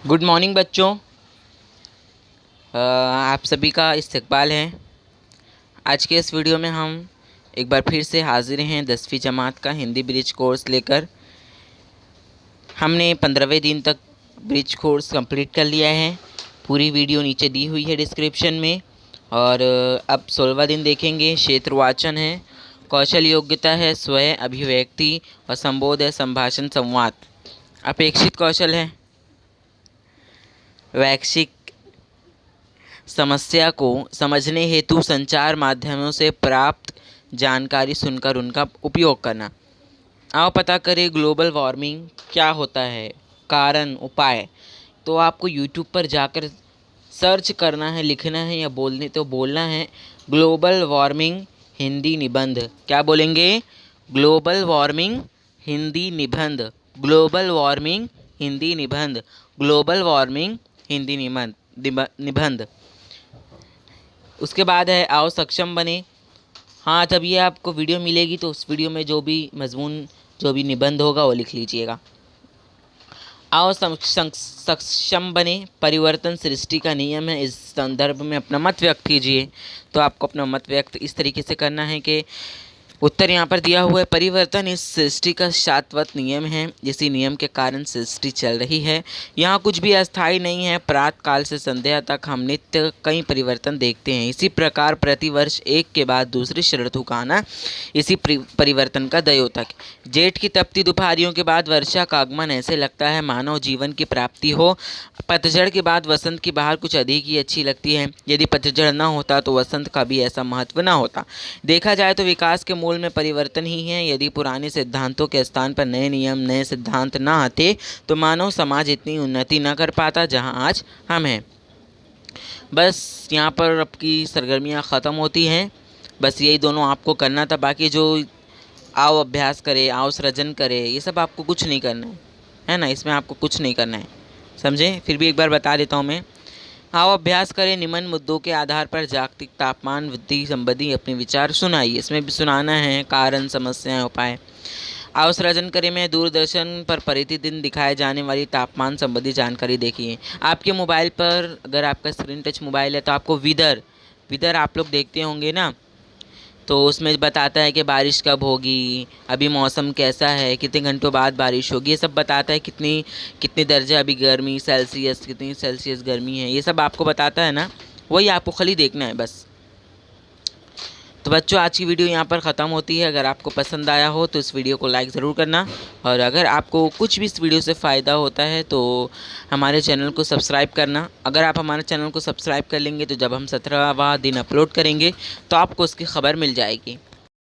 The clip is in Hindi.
गुड मॉर्निंग बच्चों। आप सभी का इस्तकबाल है। आज के इस वीडियो में हम एक बार फिर से हाजिर हैं 10वीं जमात का हिंदी ब्रिज कोर्स लेकर। हमने 15वें दिन तक ब्रिज कोर्स कंप्लीट कर लिया है। पूरी वीडियो नीचे दी हुई है डिस्क्रिप्शन में। और अब 16वां दिन देखेंगे। क्षेत्रवाचन है, कौशल योग्यता है, स्वयं अभिव्यक्ति और संबोध है, संभाषण संवाद। अपेक्षित कौशल है वैश्विक समस्या को समझने हेतु संचार माध्यमों से प्राप्त जानकारी सुनकर उनका उपयोग करना। आओ पता करें ग्लोबल वार्मिंग क्या होता है, कारण, उपाय। तो आपको यूट्यूब पर जाकर सर्च करना है, लिखना है या बोलना है ग्लोबल वार्मिंग हिंदी निबंध। क्या बोलेंगे? ग्लोबल वार्मिंग हिंदी निबंध, ग्लोबल वार्मिंग हिंदी निबंध, ग्लोबल वार्मिंग हिंदी निबंध। उसके बाद है आओ सक्षम बने। हाँ, जब ये आपको वीडियो मिलेगी तो उस वीडियो में जो भी मजमून, जो भी निबंध होगा वो लिख लीजिएगा। आओ सक्षम बने। परिवर्तन सृष्टि का नियम है। इस संदर्भ में अपना मत व्यक्त कीजिए। तो आपको अपना मत व्यक्त इस तरीके से करना है कि उत्तर यहाँ पर दिया हुआ है। परिवर्तन इस सृष्टि का शाश्वत नियम है। इसी नियम के कारण सृष्टि चल रही है। यहाँ कुछ भी अस्थायी नहीं है। प्रातः काल से संध्या तक हम नित्य कई परिवर्तन देखते हैं। इसी प्रकार प्रतिवर्ष एक के बाद दूसरी ऋतु का आना इसी परिवर्तन का द्योतक। जेठ की तपती दोपहरियों के बाद वर्षा का आगमन ऐसे लगता है मानव जीवन की प्राप्ति हो। पतझड़ के बाद वसंत की बहार कुछ अधिक ही अच्छी लगती है। यदि पतझड़ न होता तो वसंत का भी ऐसा महत्व न होता। देखा जाए तो विकास के मूल में परिवर्तन ही है। यदि पुराने सिद्धांतों के स्थान पर नए नियम, नए सिद्धांत न आते तो मानव समाज इतनी उन्नति न कर पाता जहां आज हम हैं। बस यहाँ पर आपकी सरगर्मियाँ ख़त्म होती हैं। बस यही दोनों आपको करना था। बाकी जो आओ अभ्यास करे, आओ सृजन करे, ये सब आपको कुछ नहीं करना है ना। इसमें आपको कुछ नहीं करना है, समझे? फिर भी एक बार बता देता हूँ मैं। आओ अभ्यास करें। निम्न मुद्दों के आधार पर जागतिक तापमान वृद्धि संबंधी अपने विचार सुनाइए। इसमें भी सुनाना है कारण, समस्याएं, उपाय। आओ सृजन करें में दूरदर्शन पर प्रतिदिन दिखाए जाने वाली तापमान संबंधी जानकारी देखिए। आपके मोबाइल पर अगर आपका स्क्रीन टच मोबाइल है तो आपको विदर आप लोग देखते होंगे ना। तो उसमें बताता है कि बारिश कब होगी, अभी मौसम कैसा है, कितने घंटों बाद बारिश होगी। ये सब बताता है कितनी कितनी दर्जे अभी गर्मी, सेल्सियस कितनी सेल्सियस गर्मी है, ये सब आपको बताता है ना। वही आपको खाली देखना है बस। तो बच्चों, आज की वीडियो यहाँ पर ख़त्म होती है। अगर आपको पसंद आया हो तो इस वीडियो को लाइक ज़रूर करना। और अगर आपको कुछ भी इस वीडियो से फ़ायदा होता है तो हमारे चैनल को सब्सक्राइब करना। अगर आप हमारे चैनल को सब्सक्राइब कर लेंगे तो जब हम 17वां दिन अपलोड करेंगे तो आपको उसकी खबर मिल जाएगी।